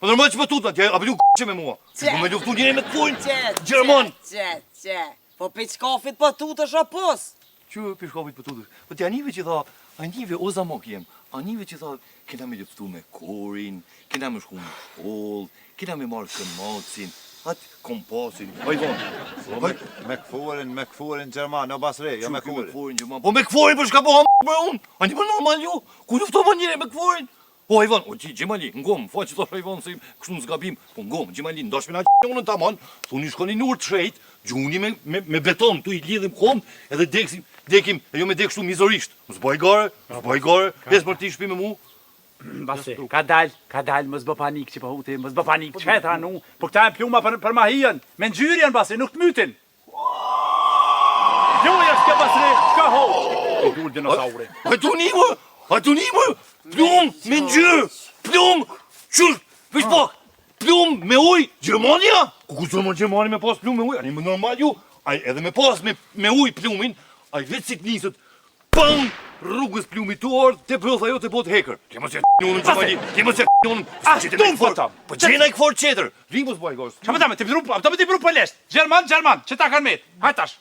Po normal që po tutma, apo ju që me mua. Po me luftu njëri me të fujnë, Gjerman. Po piçkafit po tutësh o pos? Që piçkafit po tutësh? Po ti anive që tha, anive o zamok jem, anive që tha, kena me luftu me korin, kena me shku në shkollë, kena me marrë këmacin, atë kompasin, Me këfurin Gjerman, o basre, jo me këfurin. Po me këfurin për shka po për unë, ani më normal ju, ku lufto më njëri me këfurin? Po Ivan, o Gjemali, ngom, fa që thosh Ivan se kështu në zgabim, po ngom, Gjemali, ndashme na unën taman, thuni shkoni në urë të shrejt, gjuni me beton, tu i lidhim kom, edhe dekim, e jo me dek kështu mizorisht. Mos bëj gare, pes për ti shpi me mu. Basi, ka dal, mos bë panik që po huti, mos bë panik, qetra nu, po këta e pluma për mahien, me ngjyrjen basi, nuk të mytin. Joja s'ka basri, s'ka hoq, e dur dinosauri. A tu një plum me ngjyrë, plum, qërë, veç pak, plum me uj, Gjermania? Ku zërmon Gjermani me pas plum me uj, ani më normal ju, edhe me pas me uj plumin, aj veç si të nisët, pang, rrugës plumit të ardhë, te protha jo të bot heker. Ti mos e njënën Gjermani, ti mos e njënën. Ashtu fotam. Po gjena i këfor qeter, rimos baj gos. Çfarë më ti bru po lesht. Gjerman, që ta kanë met. Hajtash.